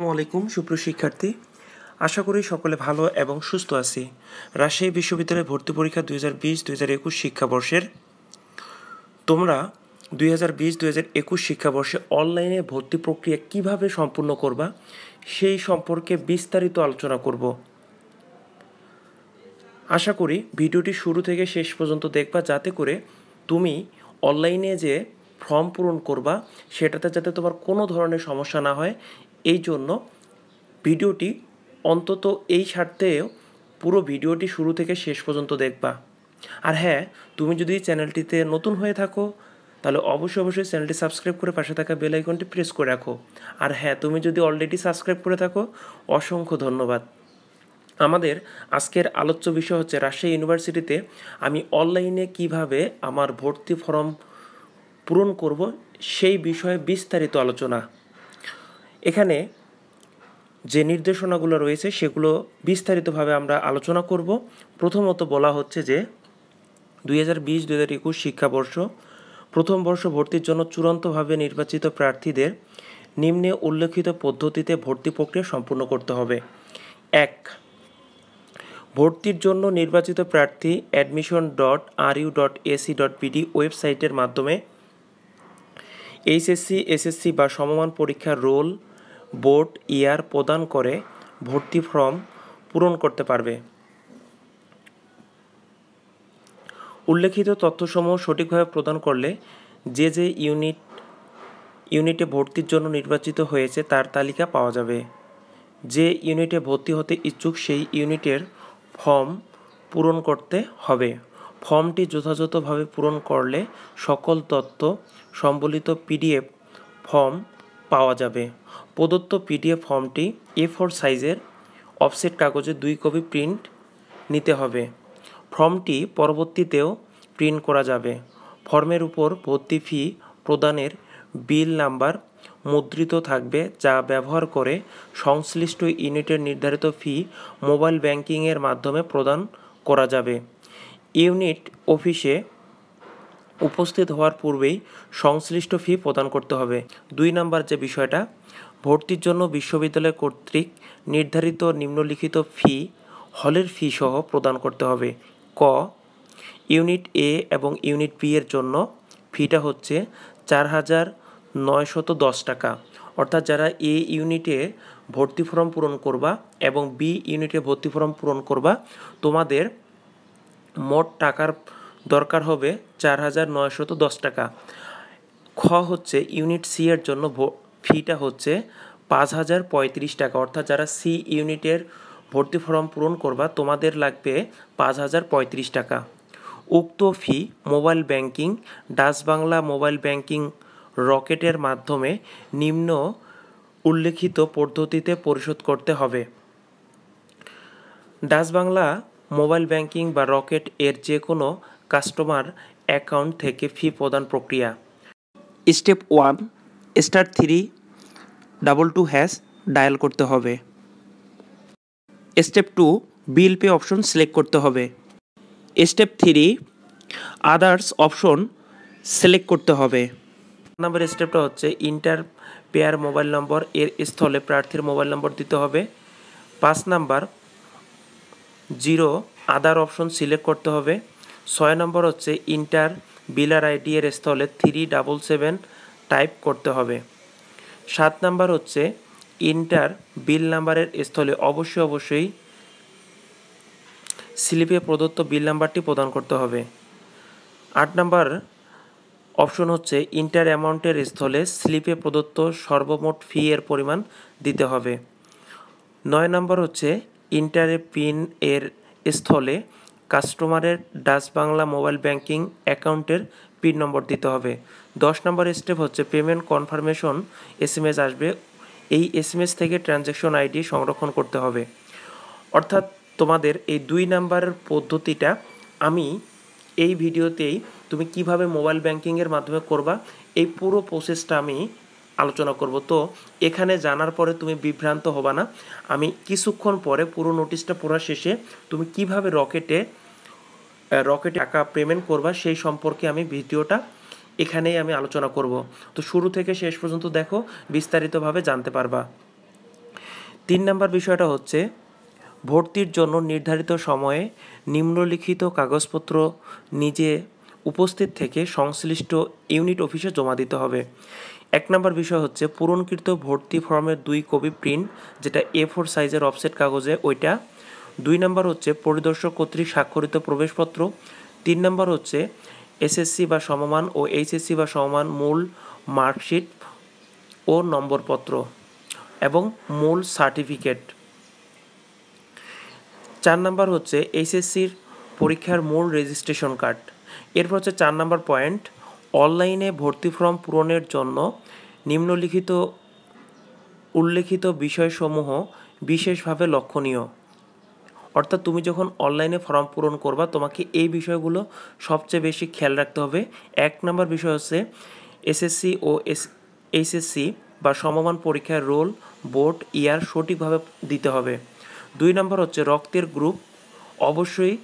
আসসালামু আলাইকুম সুপ্রিয় শিক্ষার্থী, আশা করি সকলে ভালো এবং সুস্থ আছি। রাজশাহী বিশ্ববিদ্যালয়ে ভর্তি পরীক্ষা 2020-2021 শিক্ষাবর্ষের তোমরা 2020-2021 শিক্ষাবর্ষে অনলাইনে ভর্তি প্রক্রিয়া কিভাবে সম্পূর্ণ করবা সেই সম্পর্কে বিস্তারিত আলোচনা করব। আশা করি ভিডিওটি শুরু থেকে শেষ পর্যন্ত দেখবা, যাতে করে তুমি অনলাইনে যে ফর্ম পূরণ করবা সেটাতে যাতে তোমার কোনো ধরনের সমস্যা না হয়, এই জন্য ভিডিওটি অন্তত এই স্বার্থেও পুরো ভিডিওটি শুরু থেকে শেষ পর্যন্ত দেখবা। আর হ্যাঁ, তুমি যদি চ্যানেলটিতে নতুন হয়ে থাকো তাহলে অবশ্যই চ্যানেলটি সাবস্ক্রাইব করে পাশে থাকা বেল আইকনটি প্রেস করে রাখো। আর হ্যাঁ, তুমি যদি অলরেডি সাবস্ক্রাইব করে থাকো অসংখ্য ধন্যবাদ। আমাদের আজকের আলোচ্য বিষয় হচ্ছে রাজশাহী ইউনিভার্সিটিতে আমি অনলাইনে কিভাবে আমার ভর্তি ফর্ম পূরণ করব সেই বিষয়ে বিস্তারিত আলোচনা। এখানে যে নির্দেশনাগুলো রয়েছে সেগুলো বিস্তারিতভাবে আমরা আলোচনা করব। প্রথমত বলা হচ্ছে যে 2020-2021 শিক্ষাবর্ষ প্রথম বর্ষ ভর্তির জন্য চূড়ান্তভাবে নির্বাচিত প্রার্থীদের নিম্নে উল্লেখিত পদ্ধতিতে ভর্তি প্রক্রিয়া সম্পূর্ণ করতে হবে। 1. ভর্তির জন্য নির্বাচিত প্রার্থী admission.ru.ac.pd ওয়েবসাইটের মাধ্যমে এইচএসসি, এসএসসি বা সমমান পরীক্ষার রোল, বোর্ড, ইয়ার প্রদান করে ভর্তি ফর্ম পূরণ করতে পারবে। উল্লেখিত তথ্যসমূহ সঠিকভাবে প্রদান করলে যে ইউনিটে ভর্তির জন্য নির্বাচিত হয়েছে তার তালিকা পাওয়া যাবে। যে ইউনিটে ভর্তি হতে ইচ্ছুক সেই ইউনিটের ফর্ম পূরণ করতে হবে। ফর্মটি যথাযথভাবে পূরণ করলে সকল তথ্য সম্বলিত পিডিএফ ফর্ম পাওয়া যাবে। প্রদত্ত পিডিএফ ফর্মটি A4 সাইজের অফসেট কাগজে 2 কপি প্রিন্ট নিতে হবে। ফর্মটি পরবর্তীতেও প্রিন্ট করা যাবে। ফর্মের উপর ভর্তি ফি প্রদানের বিল নাম্বার মুদ্রিত থাকবে, যা ব্যবহার করে সংশ্লিষ্ট ইউনিটের নির্ধারিত ফি মোবাইল ব্যাংকিংয়ের মাধ্যমে প্রদান করা যাবে। ইউনিট অফিসে উপস্থিত হওয়ার পূর্বেই সংশ্লিষ্ট ফি প্রদান করতে হবে। 2 নাম্বার যে বিষয়টা, ভর্তির জন্য বিশ্ববিদ্যালয় কর্তৃক নির্ধারিত নিম্নলিখিত ফি হলের ফি সহ প্রদান করতে হবে। ক. ইউনিট এ এবং ইউনিট বি এর জন্য ফিটা হচ্ছে 4,910 টাকা। অর্থাৎ যারা এ ইউনিটে ভর্তি ফর্ম পূরণ করবা এবং বি ইউনিটে ভর্তি ফর্ম পূরণ করবা, তোমাদের মোট টাকার দরকার হবে 4,910 টাকা। খ হচ্ছে ইউনিট সি এর জন্য ফিটা হচ্ছে 5,035 টাকা। অর্থাৎ যারা সি ইউনিটের ভর্তি ফর্ম পূরণ করবা তোমাদের লাগবে 5,035 টাকা। উক্ত fee mobile banking, Dutch Bangla mobile banking, রকেটের মাধ্যমে নিম্ন উল্লেখিত পদ্ধতিতে পরিশোধ করতে হবে। ডাচ বাংলা মোবাইল ব্যাংকিং বা রকেট এর যে কোনো কাস্টমার অ্যাকাউন্ট থেকে ফি প্রদান প্রক্রিয়া। স্টেপ 1, *322# ডায়াল করতে হবে। Step 2, bill pay option select করতে হবে। স্টেপ 3, আদার্স অপশন সিলেক্ট করতে হবে। নাম্বার স্টেপটা হচ্ছে ইন্টার পেয়ার মোবাইল নম্বর এর স্থলে প্রার্থীর মোবাইল নম্বর দিতে হবে। 5 নাম্বার 0 আদার অপশন সিলেক্ট করতে হবে। 6 নম্বর হচ্ছে ইন্টার বিলার আইডি এর স্থলে 377 টাইপ করতে হবে। 7 নাম্বার হচ্ছে ইন্টার বিল নাম্বারের স্থলে অবশ্যই স্লিপে প্রদত্ত বিল নাম্বারটি প্রদান করতে হবে। 8 নাম্বার অপশন হচ্ছে ইন্টার অ্যামাউন্টের স্থলে স্লিপে প্রদত্ত সর্বমোট ফি এর পরিমাণ দিতে হবে। 9 নাম্বার হচ্ছে ইন্টারে পিন এর স্থলে কাস্টমারের ডাচ বাংলা মোবাইল ব্যাংকিং অ্যাকাউন্টের পিন নম্বর দিতে হবে। 10 নম্বর স্টেপ হচ্ছে পেমেন্ট কনফার্মেশন SMS আসবে, এই SMS থেকে ট্রানজ্যাকশন আইডি সংরক্ষণ করতে হবে। অর্থাৎ তোমাদের এই 2 নাম্বারের পদ্ধতিটা আমি এই ভিডিওতেই তুমি কিভাবে মোবাইল ব্যাংকিংয়ের মাধ্যমে করবা এই পুরো প্রসেসটা আমি আলোচনা করব। তো এখানে জানার পরে তুমি বিভ্রান্ত হবা না। আমি কিছুক্ষণ পরে পুরো নোটিশটা পড়া শেষে তুমি কিভাবে রকেটে টাকা পেমেন্ট করবা সেই সম্পর্কে আমি ভিডিওটা এখানেই আমি আলোচনা করব। তো শুরু থেকে শেষ পর্যন্ত দেখো, বিস্তারিতভাবে জানতে পারবা। 3 নাম্বার বিষয়টা হচ্ছে ভর্তির জন্য নির্ধারিত সময়ে নিম্নলিখিত কাগজপত্র নিজে উপস্থিত থেকে সংশ্লিষ্ট ইউনিট অফিসে জমা দিতে হবে। 1 নাম্বার বিষয় হচ্ছে পূরণকৃত ভর্তি ফর্মের 2 কপি প্রিন্ট, যেটা A4 সাইজের অফসেট কাগজে ওইটা। 2 নাম্বার হচ্ছে পরিদর্শক কর্তৃক স্বাক্ষরিত প্রবেশপত্র। 3 নাম্বার হচ্ছে এসএসসি বা সমমান ও এইচএসসি বা সমমান মূল মার্কশিট ও নম্বরপত্র এবং মূল সার্টিফিকেট। 4 নাম্বার হচ্ছে এইচএসসির পরীক্ষার মূল রেজিস্ট্রেশন কার্ড। এরপর হচ্ছে 4 নাম্বার পয়েন্ট, অনলাইনে ভর্তি ফর্ম পূরণের জন্য নিম্নলিখিত উল্লেখিত বিষয়সমূহ বিশেষভাবে লক্ষণীয়। অর্থাৎ তুমি যখন অনলাইনে ফর্ম পূরণ করবা তোমাকে এই বিষয়গুলো সবচেয়ে বেশি খেয়াল রাখতে হবে। 1 নাম্বার বিষয় হচ্ছে এসএসসি ও এইচএসসি বা সমমান পরীক্ষার রোল, বোর্ড, ইয়ার সঠিকভাবে দিতে হবে। 2 নাম্বার হচ্ছে রক্তের গ্রুপ অবশ্যই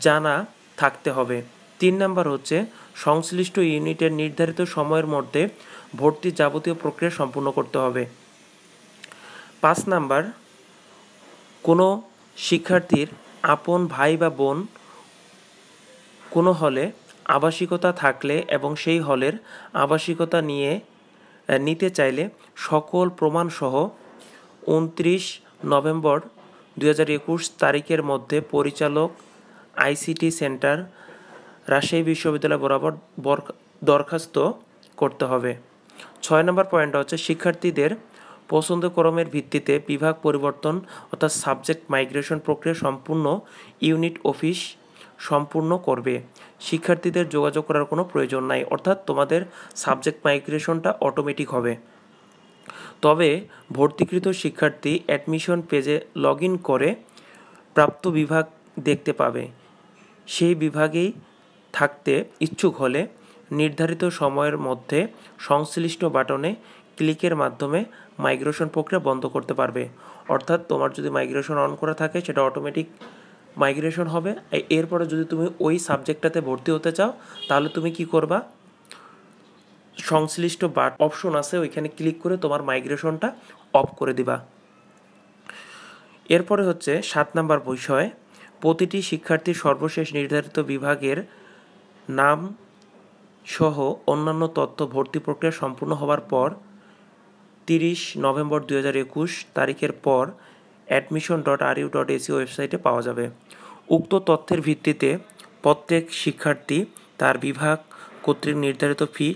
জানা থাকতে হবে। 3 নাম্বার হচ্ছে সংশ্লিষ্ট ইউনিটের নির্ধারিত সময়ের মধ্যে ভর্তির যাবতীয় প্রক্রিয়া সম্পূর্ণ করতে হবে। 5 নাম্বার, কোনো শিক্ষার্থীর আপন ভাই বা বোন কোনো হলে আবাসিকতা থাকলে এবং সেই হলের আবাসিকতা নিতে চাইলে সকল প্রমাণসহ 29 নভেম্বর 2021 তারিখের মধ্যে পরিচালক আইসিটি সেন্টার, রাজশাহী বিশ্ববিদ্যালয় বরাবর দরখাস্ত করতে হবে। 6 নম্বর পয়েন্টটা হচ্ছে শিক্ষার্থীদের পছন্দক্রমের ভিত্তিতে বিভাগ পরিবর্তন অর্থাৎ সাবজেক্ট মাইগ্রেশন প্রক্রিয়া সম্পূর্ণ ইউনিট অফিস সম্পূর্ণ করবে। শিক্ষার্থীদের যোগাযোগ করার কোনো প্রয়োজন নাই, অর্থাৎ তোমাদের সাবজেক্ট মাইগ্রেশনটা অটোমেটিক হবে। তবে ভর্তিকৃত শিক্ষার্থী অ্যাডমিশন পেজে লগ ইন করে প্রাপ্ত বিভাগ দেখতে পাবে। সেই বিভাগেই থাকতে ইচ্ছুক হলে নির্ধারিত সময়ের মধ্যে সংশ্লিষ্ট বাটনে ক্লিকের মাধ্যমে মাইগ্রেশন প্রক্রিয়া বন্ধ করতে পারবে। অর্থাৎ তোমার যদি মাইগ্রেশন অন করা থাকে সেটা অটোমেটিক মাইগ্রেশন হবে। এরপরে যদি তুমি ওই সাবজেক্টটাতে ভর্তি হতে চাও তাহলে তুমি কি করবা, সংশ্লিষ্ট অপশন আছে ওইখানে ক্লিক করে তোমার মাইগ্রেশনটা অফ করে দিবা। এরপরে হচ্ছে 7 নাম্বার বিষয়, প্রতিটি শিক্ষার্থীর সর্বশেষ নির্ধারিত বিভাগের নাম সহ অন্যান্য তথ্য ভর্তি প্রক্রিয়া সম্পূর্ণ হওয়ার পর 30 নভেম্বর 2021 তারিখের পর admission.ru.ac ওয়েবসাইটে পাওয়া যাবে। উক্ত তথ্যের ভিত্তিতে প্রত্যেক শিক্ষার্থী তার বিভাগ কর্তৃক নির্ধারিত ফি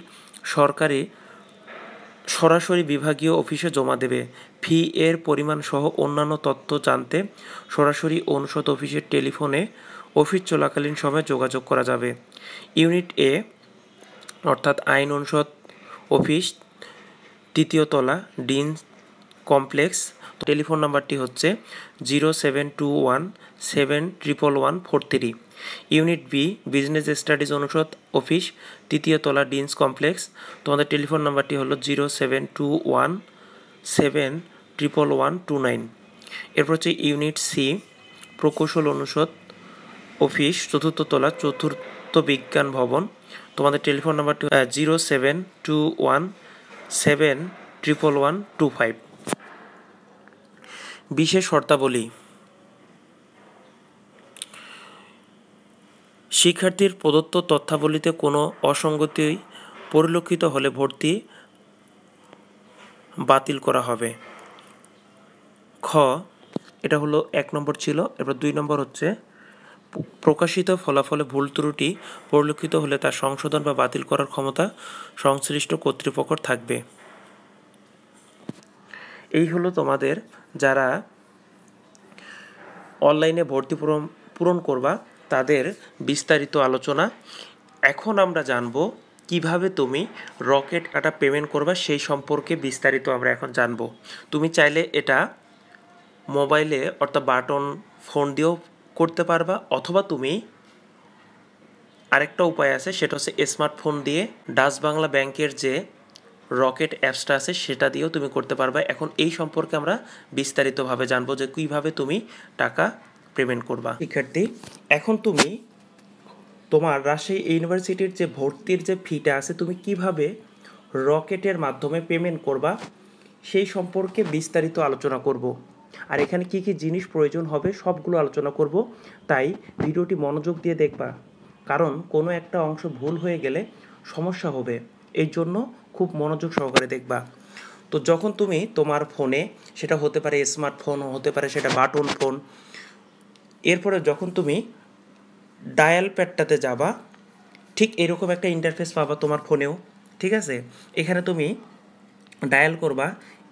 সরাসরি বিভাগীয় অফিসে জমা দেবে। ফি এর পরিমাণ সহ অন্যান্য তথ্য জানতে সরাসরি অনুষদ অফিসের টেলিফোনে অফিস চলাকালীন সময়ে যোগাযোগ করা যাবে। ইউনিট এ অর্থাৎ আইন অনুষদ অফিস, 3য় তলা, ডিন কমপ্লেক্স। টেলিফোন নাম্বারটি হচ্ছে 0721711143। ইউনিট বি বিজনেস স্টাডিজ অনুষদ অফিস, 3য় তলা, ডিনস কমপ্লেক্স। তোমাদের টেলিফোন নাম্বারটি হলো 0721711129। এরপর হচ্ছে ইউনিট সি প্রকৌশল অনুষদ অফিস, 4র্থ তলা, 4র্থ বিজ্ঞান ভবন। তোমাদের টেলিফোন নাম্বারটি 0721711125। বিশেষ শর্তাবলী, শিক্ষার্থীর প্রদত্ত তথ্যাবলীতে কোনো অসঙ্গতি পরিলক্ষিত হলে ভর্তি বাতিল করা হবে। খ, এটা হলো 1 নম্বর ছিল। এবার 2 নম্বর হচ্ছে প্রকাশিত ফলাফলে ভুল ত্রুটি পরিলক্ষিত হলে তার সংশোধন বা বাতিল করার ক্ষমতা সংশ্লিষ্ট কর্তৃপক্ষের থাকবে। এই হলো তোমাদের যারা অনলাইনে ভর্তি পূরণ করবা তাদের বিস্তারিত আলোচনা। এখন আমরা জানব কিভাবে তুমি রকেট একটা পেমেন্ট করবা, সেই সম্পর্কে বিস্তারিত আমরা এখন জানব। তুমি চাইলে এটা মোবাইলে অর্থাৎ বাটন ফোন দিয়েও করতে পারবা, অথবা তুমি আরেকটা উপায় আছে, সেটা হচ্ছে স্মার্টফোন দিয়ে ডাচ বাংলা ব্যাংকের যে রকেট অ্যাপসটা আছে সেটা দিয়েও তুমি করতে পারবা। এখন এই সম্পর্কে আমরা বিস্তারিতভাবে জানবো যে কীভাবে তুমি টাকা পেমেন্ট করবা। শিক্ষার্থী, এখন তুমি তোমার রাজশাহী ইউনিভার্সিটির যে ভর্তির যে ফিটা আছে তুমি কিভাবে রকেটের মাধ্যমে পেমেন্ট করবা সেই সম্পর্কে বিস্তারিত আলোচনা করব। আর এখানে কি কি জিনিস প্রয়োজন হবে সবগুলো আলোচনা করব। তাই ভিডিওটি মনোযোগ দিয়ে দেখবা, কারণ কোনো একটা অংশ ভুল হয়ে গেলে সমস্যা হবে। এই জন্য খুব মনোযোগ সহকারে দেখবা। তো যখন তুমি তোমার ফোনে, সেটা হতে পারে স্মার্টফোন, হতে পারে সেটা বাটন ফোন, এরপরে যখন তুমি ডায়াল প্যাডটাতে যাবা, ঠিক এরকম একটা ইন্টারফেস পাবা তোমার ফোনেও। ঠিক আছে, এখানে তুমি ডায়াল করবা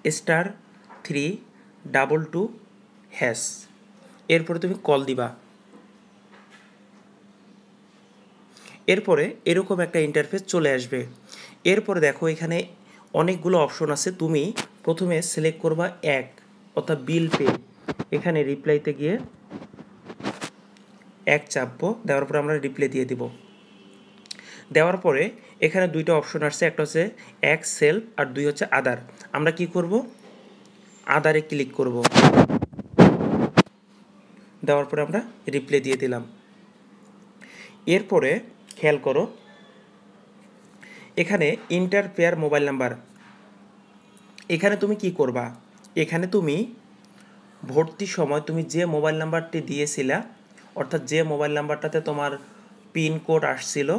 *322#। এরপরে তুমি কল দিবা। এরপরে এরকম একটা ইন্টারফেস চলে আসবে। এরপরে দেখো এখানে অনেকগুলো অপশন আছে। তুমি প্রথমে সিলেক্ট করবা এক, অর্থাৎ বিল পে। এখানে রিপ্লাইতে গিয়ে এক চাপবো, দেওয়ার পরে আমরা রিপ্লাই দিয়ে দিব। দেওয়ার পরে এখানে দুইটা অপশন আসছে, একটা হচ্ছে এক সেলফ আর দুই হচ্ছে আদার। আমরা কি করব, আদারে ক্লিক করব। দেওয়ার পরে আমরা রিপ্লাই দিয়ে দিলাম। এরপরে খেয়াল করো, এখানে ইন্টার পেয়ার মোবাইল নাম্বার। এখানে তুমি কি করবা, এখানে তুমি ভর্তির সময় তুমি যে মোবাইল নাম্বারটি দিয়েছিলা, অর্থাৎ যে মোবাইল নাম্বারটাতে তোমার পিনকোড আসছিল,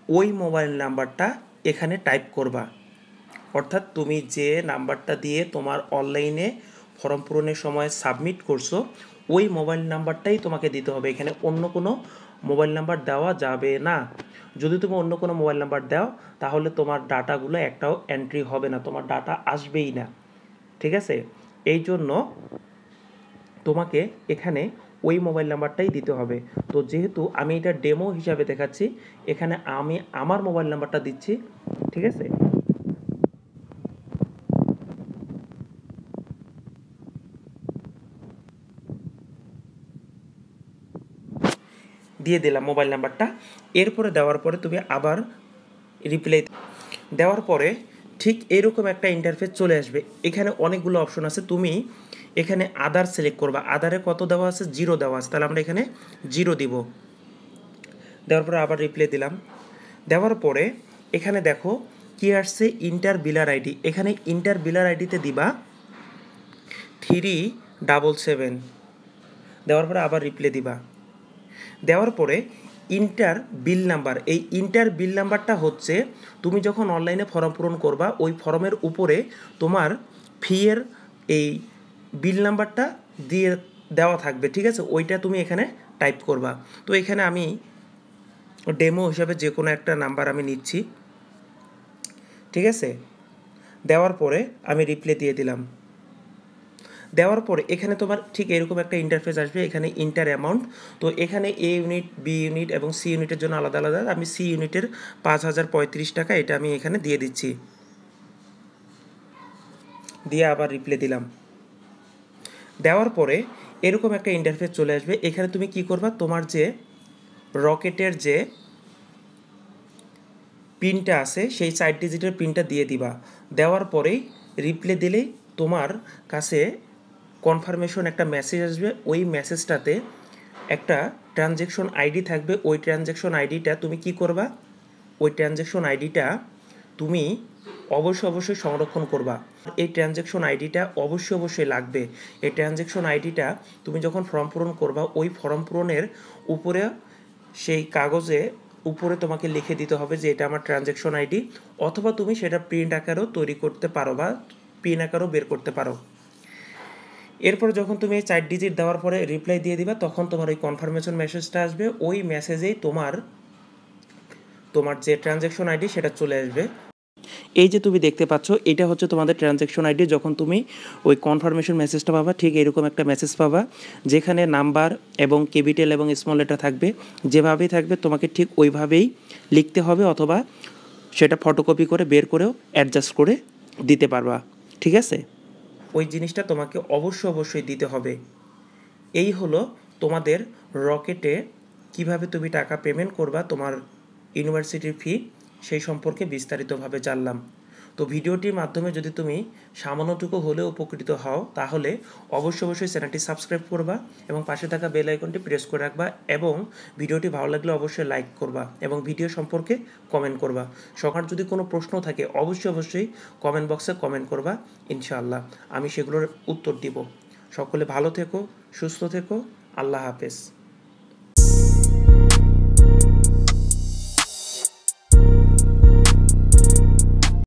ওই মোবাইল নাম্বারটা এখানে টাইপ করবা। অর্থাৎ তুমি যে নাম্বারটা দিয়ে তোমার অনলাইনে ফর্ম পূরণের সময় সাবমিট করছো, ওই মোবাইল নাম্বারটাই তোমাকে দিতে হবে। এখানে অন্য কোনো মোবাইল নাম্বার দেওয়া যাবে না। যদি তুমি অন্য কোনো মোবাইল নাম্বার দাও, তাহলে তোমার ডাটাগুলো একটাও এন্ট্রি হবে না, তোমার ডাটা আসবেই না। ঠিক আছে, এই জন্য তোমাকে এখানে ওই মোবাইল নাম্বারটাই দিতে হবে। তো যেহেতু আমি এটা ডেমো হিসাবে দেখাচ্ছি, এখানে আমি আমার মোবাইল নাম্বারটা দিচ্ছি। ঠিক আছে, দিয়ে দিলাম মোবাইল নাম্বারটা। এরপরে দেওয়ার পরে তুমি আবার রিপ্লাই দেওয়ার পরে ঠিক এরকম একটা ইন্টারফেস চলে আসবে। এখানে অনেকগুলো অপশন আছে। তুমি এখানে আদার সিলেক্ট করবা। আদারে কত দেওয়া আছে, 0 দেওয়া আছে, তাহলে আমরা এখানে 0 দিব। দেওয়ার পরে আবার রিপ্লাই দিলাম। দেওয়ার পরে এখানে দেখো কি আসছে, ইন্টার বিলার আইডি। এখানে ইন্টার বিলার আইডিতে দিবা 377। দেওয়ার পরে আবার রিপ্লাই দিবা। দেওয়ার পরে ইন্টার বিল নাম্বার। এই ইন্টার বিল নাম্বারটা হচ্ছে তুমি যখন অনলাইনে ফর্ম পূরণ করবা, ওই ফর্মের উপরে তোমার ফিয়ের এই বিল নাম্বারটা দিয়ে দেওয়া থাকবে। ঠিক আছে, ওইটা তুমি এখানে টাইপ করবা। তো এখানে আমি ডেমো হিসাবে যে কোনো একটা নাম্বার আমি নিচ্ছি। ঠিক আছে, দেওয়ার পরে আমি রিপ্লাই দিয়ে দিলাম। দেওয়ার পরে এখানে তোমার ঠিক এরকম একটা ইন্টারফেস আসবে। এখানে ইন্টার অ্যামাউন্ট, তো এখানে এ ইউনিট, বি ইউনিট এবং সি ইউনিটের জন্য আলাদা আলাদা। আমি সি ইউনিটের 5035 টাকা এটা আমি এখানে দিয়ে দিচ্ছি। দিয়ে আবার রিপ্লাই দিলাম। দেওয়ার পরে এরকম একটা ইন্টারফেস চলে আসবে। এখানে তুমি কি করবা, তোমার যে রকেটের যে পিনটা আছে সেই 4 ডিজিটের পিনটা দিয়ে দিবা। দেওয়ার পরেই রিপ্লাই দিলেই তোমার কাছে কনফার্মেশন একটা মেসেজ আসবে। ওই মেসেজটাতে একটা ট্রানজ্যাকশন আইডি থাকবে। ওই ট্রানজ্যাকশন আইডিটা তুমি কি করবা, ওই ট্রানজ্যাকশন আইডিটা তুমি অবশ্যই সংরক্ষণ করবা। এই ট্রানজ্যাকশন আইডিটা অবশ্যই লাগবে। এই ট্রানজ্যাকশন আইডিটা তুমি যখন ফর্ম পূরণ করবা, ওই ফর্ম পূরণের উপরে সেই কাগজে উপরে তোমাকে লিখে দিতে হবে যে এটা আমার ট্রানজ্যাকশন আইডি, অথবা তুমি সেটা প্রিন্ট আকারেও তৈরি করতে পারো বা পিন আকারেও বের করতে পারো। এরপর যখন তুমি এই 4 ডিজিট দেওয়ার পরে রিপ্লাই দিয়ে দিবা, তখন তোমার ওই কনফার্মেশন মেসেজটা আসবে। ওই মেসেজেই তোমার যে ট্রানজ্যাকশন আইডি সেটা চলে আসবে। এই যে তুমি দেখতে পাচ্ছ, এটা হচ্ছে তোমাদের ট্রানজ্যাকশন আইডি। যখন তুমি ওই কনফার্মেশন মেসেজটা পাবা, ঠিক এরকম একটা মেসেজ পাবা, যেখানে নাম্বার এবং ক্যাপিটাল এবং স্মল লেটার থাকবে। যেভাবেই থাকবে তোমাকে ঠিক ওইভাবেই লিখতে হবে, অথবা সেটা ফটোকপি করে বের করেও অ্যাডজাস্ট করে দিতে পারবা। ঠিক আছে, ওই জিনিসটা তোমাকে অবশ্যই দিতে হবে। এই হলো তোমাদের রকেটে কিভাবে তুমি টাকা পেমেন্ট করবা, তোমার ইউনিভার্সিটির ফি, সেই সম্পর্কে বিস্তারিতভাবে জানলাম। তো ভিডিওটির মাধ্যমে যদি তুমি সামান্যটুকু হলেও উপকৃত হও তাহলে অবশ্যই চ্যানেলটি সাবস্ক্রাইব করবা এবং পাশে থাকা বেল আইকনটি প্রেস করে রাখবা এবং ভিডিওটি ভালো লাগলে অবশ্যই লাইক করবা এবং ভিডিও সম্পর্কে কমেন্ট করবা। সবার যদি কোনো প্রশ্ন থাকে অবশ্যই কমেন্ট বক্সে কমেন্ট করবা, ইনশাআল্লাহ আমি সেগুলোর উত্তর দিব। সকলে ভালো থেকো, সুস্থ থেকো, আল্লাহ হাফেজ।